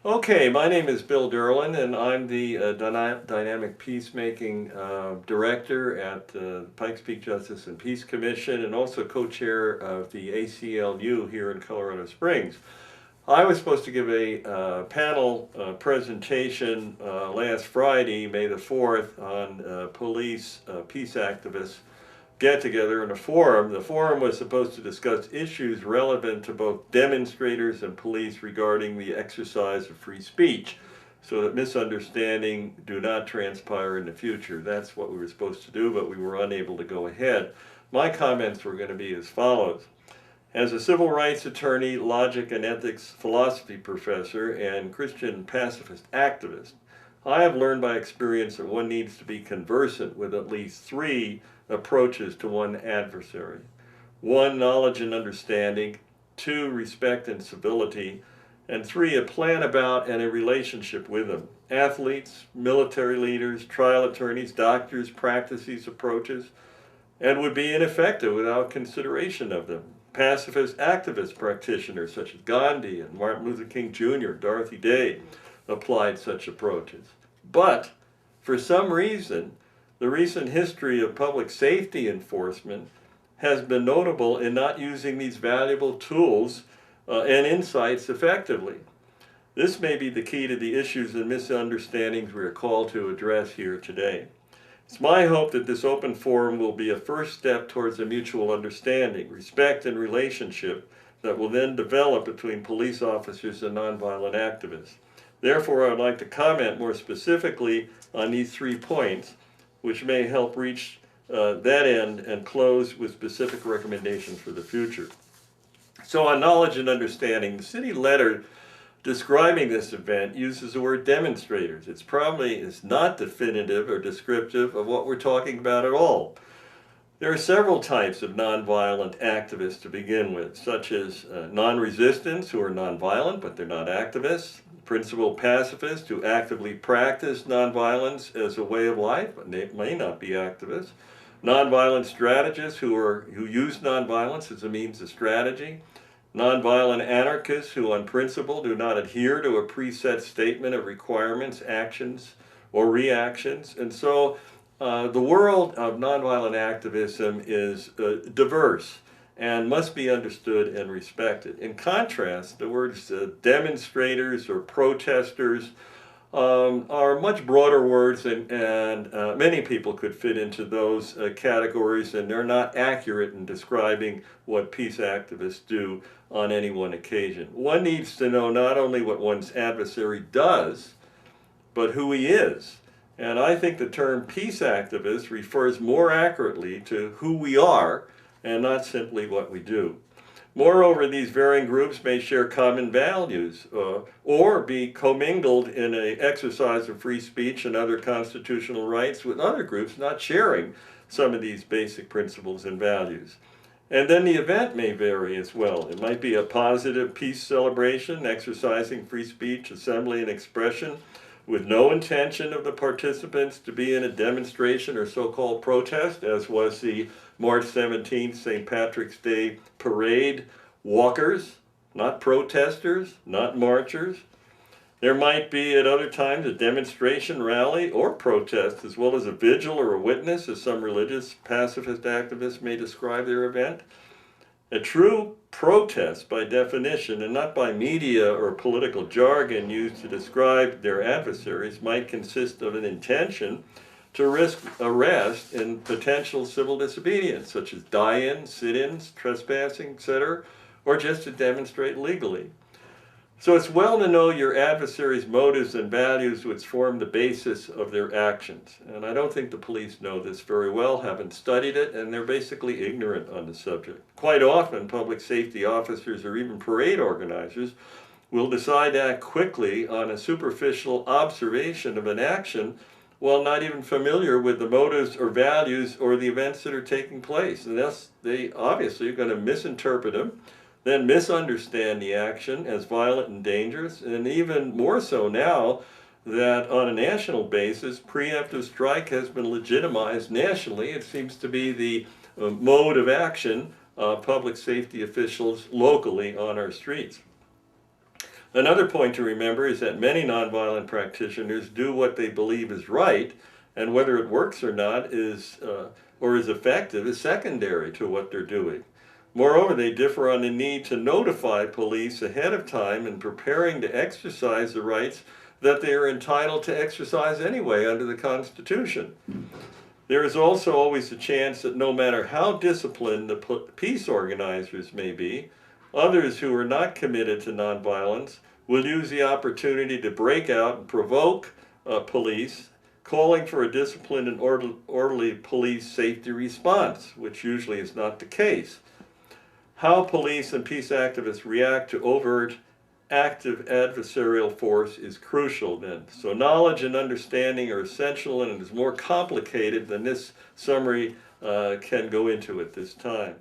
Okay, my name is Bill Durland, and I'm the Dynamic Peacemaking Director at the Pikes Peak Justice and Peace Commission, and also co-chair of the ACLU here in Colorado Springs. I was supposed to give a panel presentation last Friday, May the 4th, on police peace activists get together in a forum. The forum was supposed to discuss issues relevant to both demonstrators and police regarding the exercise of free speech, so that misunderstanding do not transpire in the future. That's what we were supposed to do, but we were unable to go ahead. My comments were going to be as follows. As a civil rights attorney, logic and ethics philosophy professor, and Christian pacifist activist, I have learned by experience that one needs to be conversant with at least three approaches to one adversary. One, knowledge and understanding. Two, respect and civility. And three, a plan about and a relationship with them. Athletes, military leaders, trial attorneys, doctors practice these approaches and would be ineffective without consideration of them. Pacifist activist practitioners such as Gandhi and Martin Luther King Jr., Dorothy Day, applied such approaches. But for some reason, the recent history of public safety enforcement has been notable in not using these valuable tools and insights effectively. This may be the key to the issues and misunderstandings we are called to address here today. It's my hope that this open forum will be a first step towards a mutual understanding, respect, and relationship that will then develop between police officers and nonviolent activists. Therefore, I would like to comment more specifically on these 3 points, which may help reach that end and close with specific recommendations for the future. So on knowledge and understanding, the city letter describing this event uses the word demonstrators. It's not definitive or descriptive of what we're talking about at all. There are several types of nonviolent activists to begin with, such as non-resistants who are nonviolent but they're not activists, principled pacifists who actively practice nonviolence as a way of life but they may not be activists, nonviolent strategists who use nonviolence as a means of strategy, nonviolent anarchists who on principle do not adhere to a preset statement of requirements, actions, or reactions. And so the world of nonviolent activism is diverse and must be understood and respected. In contrast, the words demonstrators or protesters are much broader words, and many people could fit into those categories, and they're not accurate in describing what peace activists do on any one occasion. One needs to know not only what one's adversary does, but who he is. And I think the term peace activist refers more accurately to who we are and not simply what we do. Moreover, these varying groups may share common values or be commingled in an exercise of free speech and other constitutional rights with other groups not sharing some of these basic principles and values. And then the event may vary as well. It might be a positive peace celebration, exercising free speech, assembly, and expression with no intention of the participants to be in a demonstration or so-called protest, as was the March 17th St. Patrick's Day parade. Walkers, not protesters, not marchers. There might be at other times a demonstration, rally, or protest, as well as a vigil or a witness, as some religious pacifist activists may describe their event. A true protest, by definition, and not by media or political jargon used to describe their adversaries, might consist of an intention to risk arrest and potential civil disobedience, such as die-ins, sit-ins, trespassing, etc., or just to demonstrate legally. So it's well to know your adversary's motives and values, which form the basis of their actions. And I don't think the police know this very well, haven't studied it, and they're basically ignorant on the subject. Quite often, public safety officers or even parade organizers will decide to act quickly on a superficial observation of an action while not even familiar with the motives or values or the events that are taking place. And thus, they obviously are going to misinterpret them, then misunderstand the action as violent and dangerous, and even more so now that on a national basis, preemptive strike has been legitimized nationally. It seems to be the mode of action of public safety officials locally on our streets. Another point to remember is that many nonviolent practitioners do what they believe is right, and whether it works or not is effective is secondary to what they're doing. Moreover, they differ on the need to notify police ahead of time in preparing to exercise the rights that they are entitled to exercise anyway under the Constitution. There is also always a chance that no matter how disciplined the peace organizers may be, others who are not committed to nonviolence will use the opportunity to break out and provoke police, calling for a disciplined and orderly police safety response, which usually is not the case. How police and peace activists react to overt, active adversarial force is crucial then. So knowledge and understanding are essential, and it is more complicated than this summary can go into at this time.